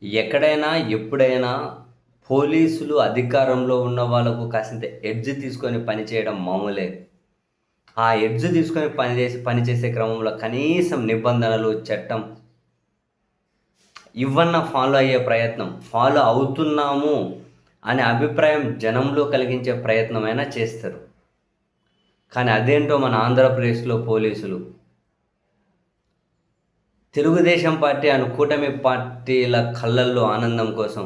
ఎక్కడైనా, ఎప్పుడైనా పోలీసులు అధికారంలో ఉన్న వాళ్ళకు కాసింత ఎడ్జ్ తీసుకొని పనిచేయడం మామూలే. ఆ ఎడ్జ్ తీసుకొని పనిచేసే క్రమంలో కనీసం నిబంధనలు, చట్టం ఇవన్నా ఫాలో అయ్యే ప్రయత్నం, ఫాలో అవుతున్నాము అనే అభిప్రాయం జనంలో కలిగించే ప్రయత్నమైనా చేస్తారు. కానీ అదేంటో మన ఆంధ్రప్రదేశ్‌లో పోలీసులు తెలుగుదేశం పార్టీ అండ్ కూటమి పార్టీల కళ్ళల్లో ఆనందం కోసం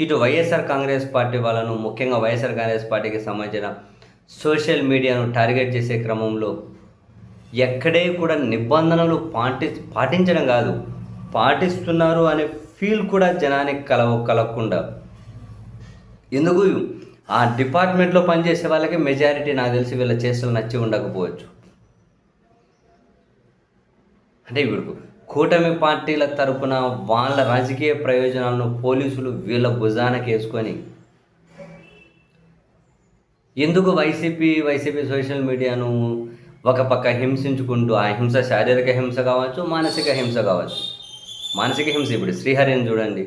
ఇటు వైఎస్ఆర్ కాంగ్రెస్ పార్టీ వాళ్ళను, ముఖ్యంగా వైఎస్ఆర్ కాంగ్రెస్ పార్టీకి సంబంధించిన సోషల్ మీడియాను టార్గెట్ చేసే క్రమంలో ఎక్కడే కూడా నిబంధనలు పాటించడం కాదు, పాటిస్తున్నారు అనే ఫీల్ కూడా జనానికి కలగకుండా. ఎందుకు ఆ డిపార్ట్మెంట్లో పనిచేసే వాళ్ళకి మెజారిటీ నాకు తెలిసి వీళ్ళ చేష్టలు నచ్చి ఉండకపోవచ్చు. అంటే ఇప్పుడు కూటమి పార్టీల తరపున వాళ్ళ రాజకీయ ప్రయోజనాలను పోలీసులు వీళ్ళ భుజానకేసుకొని ఎందుకు వైసీపీ సోషల్ మీడియాను ఒక పక్క హింసించుకుంటూ, ఆ హింస శారీరక హింస కావచ్చు, మానసిక హింస కావచ్చు. మానసిక హింస ఇప్పుడు శ్రీహరిని చూడండి,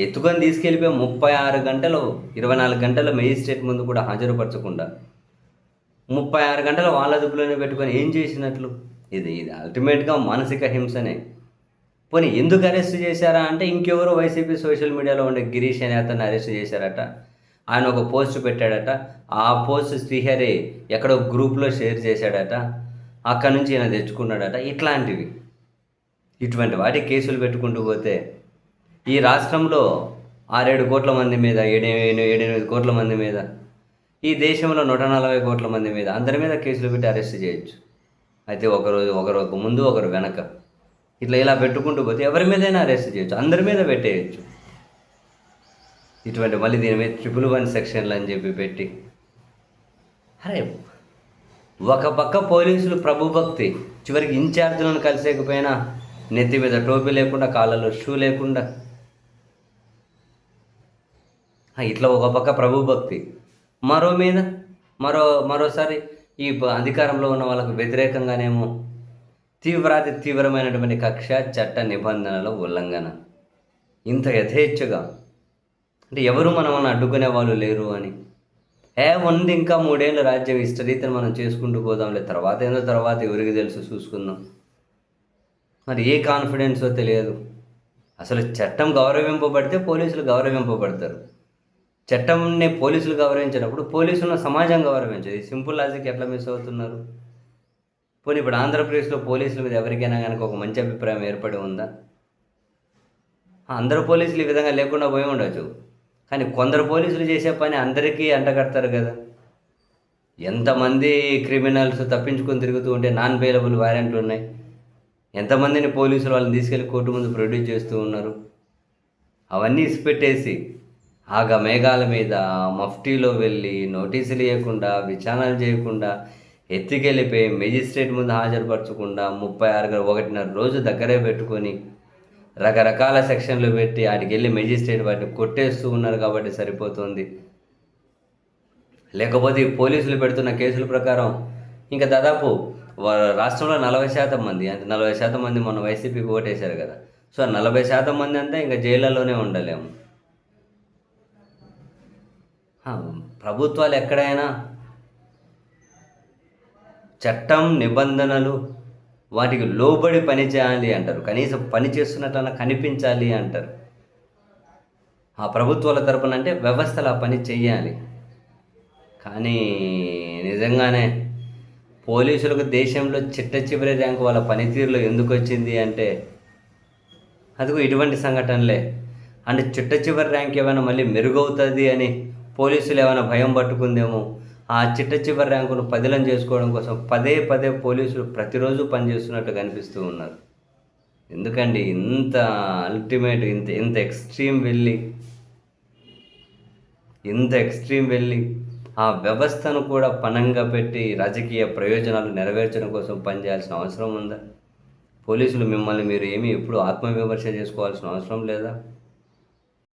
ఎత్తుకొని తీసుకెళ్ళిపోయి 36 గంటలు 24 గంటల మేజిస్ట్రేట్ ముందు కూడా హాజరుపరచకుండా 36 గంటలు వాళ్ళ అదుపులోనే పెట్టుకొని ఏం చేసినట్లు? ఇది అల్టిమేట్గా మానసిక హింసనే. పోనీ ఎందుకు అరెస్ట్ చేశారా అంటే, ఇంకెవరో వైసీపీ సోషల్ మీడియాలో ఉండే గిరీష్ అనే అతన్ని అరెస్ట్ చేశారట. ఆయన ఒక పోస్ట్ పెట్టాడట. ఆ పోస్ట్ శ్రీహరి ఎక్కడో గ్రూప్లో షేర్ చేశాడట. అక్కడి నుంచి ఈయన తెచ్చుకున్నాడట. ఇటువంటి వాటి కేసులు పెట్టుకుంటూ పోతే ఈ రాష్ట్రంలో 6-7 కోట్ల మంది మీద, 7-8 కోట్ల మంది మీద, ఈ దేశంలో 140 కోట్ల మంది మీద, అందరి మీద కేసులు పెట్టి అరెస్ట్ చేయొచ్చు. అయితే ఒకరు ముందు ఒకరు వెనక ఇలా పెట్టుకుంటూ పోతే ఎవరి మీదైనా అరెస్ట్ చేయొచ్చు, అందరి మీద పెట్టేయచ్చు. ఇటువంటి మళ్ళీ దీని మీద 111 సెక్షన్లు అని చెప్పి పెట్టి, అరే ఒక పక్క పోలీసులు ప్రభుభక్తి, చివరికి ఇన్ఛార్జీలను కలిసేకపోయినా నెత్తి మీద టోపీ లేకుండా, కాళ్ళలో షూ లేకుండా, ఇట్లా ఒక పక్క ప్రభుభక్తి, మరోసారి ఈ అధికారంలో ఉన్న వాళ్ళకు వ్యతిరేకంగానేమో తీవ్రమైనటువంటి కక్ష, చట్ట నిబంధనల ఉల్లంఘన. ఇంత యథేచ్ఛగా అంటే ఎవరు మనల్ని అడ్డుకునే వాళ్ళు లేరు అని, ఉంది ఇంకా 3 ఏళ్ళు రాజ్యం ఇష్టరీతిని మనం చేసుకుంటూ పోదాంలే, తర్వాత ఎవరికి తెలుసు చూసుకుందాం. మరి ఏ కాన్ఫిడెన్సో తెలియదు. అసలు చట్టం గౌరవింపబడితే పోలీసులు గౌరవింపబడతారు. చట్టంని పోలీసులు గౌరవించినప్పుడు పోలీసులను సమాజం గౌరవించదు. ఈ సింపుల్ లాజిక్ ఎట్లా మిస్ అవుతున్నారు? పోనీ ఇప్పుడు ఆంధ్రప్రదేశ్లో పోలీసుల మీద ఎవరికైనా కనుక ఒక మంచి అభిప్రాయం ఏర్పడి ఉందా? అందరూ పోలీసులు ఈ విధంగా లేకుండా పోయి ఉండొచ్చు, కానీ కొందరు పోలీసులు చేసే పని అందరికీ అంటగడతారు కదా. ఎంతమంది క్రిమినల్స్ తప్పించుకొని తిరుగుతూ ఉంటే నాన్ బెయిలబుల్ వారెంట్లు ఉన్నాయి. ఎంతమందిని పోలీసులు వాళ్ళని తీసుకెళ్ళి కోర్టు ముందు ప్రొడ్యూస్ చేస్తూ ఉన్నారు. అవన్నీ ఇసిపెట్టేసి మేఘాల మీద మఫ్టీలో వెళ్ళి నోటీసులు ఇవ్వకుండా, విచారణలు చేయకుండా, ఎత్తుకెళ్ళిపోయి మెజిస్ట్రేట్ ముందు హాజరుపరచకుండా 1.5 రోజు దగ్గరే పెట్టుకొని రకరకాల సెక్షన్లు పెట్టి వాటికి వెళ్ళి మెజిస్ట్రేట్ వాటిని కొట్టేస్తూ ఉన్నారు కాబట్టి సరిపోతుంది. లేకపోతే ఈ పోలీసులు పెడుతున్న కేసుల ప్రకారం ఇంకా దాదాపు రాష్ట్రంలో 40% మంది, అంటే 40% మంది మొన్న వైసీపీకి ఓటేశారు కదా. సో 40% మంది అంతా ఇంకా జైళ్ళలోనే ఉండలేము. ప్రభుత్వాలు ఎక్కడైనా చట్టం, నిబంధనలు వాటికి లోబడి పని చేయాలి అంటారు. కనీసం పని చేస్తున్నట్లన్నా కనిపించాలి అంటారు. ఆ ప్రభుత్వాల తరపున అంటే వ్యవస్థలు ఆ పని చెయ్యాలి. కానీ నిజంగానే పోలీసులకు దేశంలో చిట్ట చివరి ర్యాంకు వాళ్ళ పనితీరులో ఎందుకు వచ్చింది అంటే అదిగో ఇటువంటి సంఘటనలే. అంటే చిట్ట చివరి ర్యాంక్ ఏమైనా మళ్ళీ మెరుగవుతుంది అని పోలీసులు ఏమైనా భయం పట్టుకుందేమో. ఆ చిట్ట చివరి ర్యాంకును పదిలం చేసుకోవడం కోసం పదే పోలీసులు ప్రతిరోజు పనిచేస్తున్నట్టు కనిపిస్తూ ఉన్నారు. ఎందుకండి ఇంత అల్టిమేట్, ఇంత ఎక్స్ట్రీమ్ వెళ్ళి ఆ వ్యవస్థను కూడా పణంగా పెట్టి రాజకీయ ప్రయోజనాలు నెరవేర్చడం కోసం పనిచేయాల్సిన అవసరం ఉందా? పోలీసులు మిమ్మల్ని మీరు ఎప్పుడు ఆత్మవిమర్శ చేసుకోవాల్సిన అవసరం లేదా?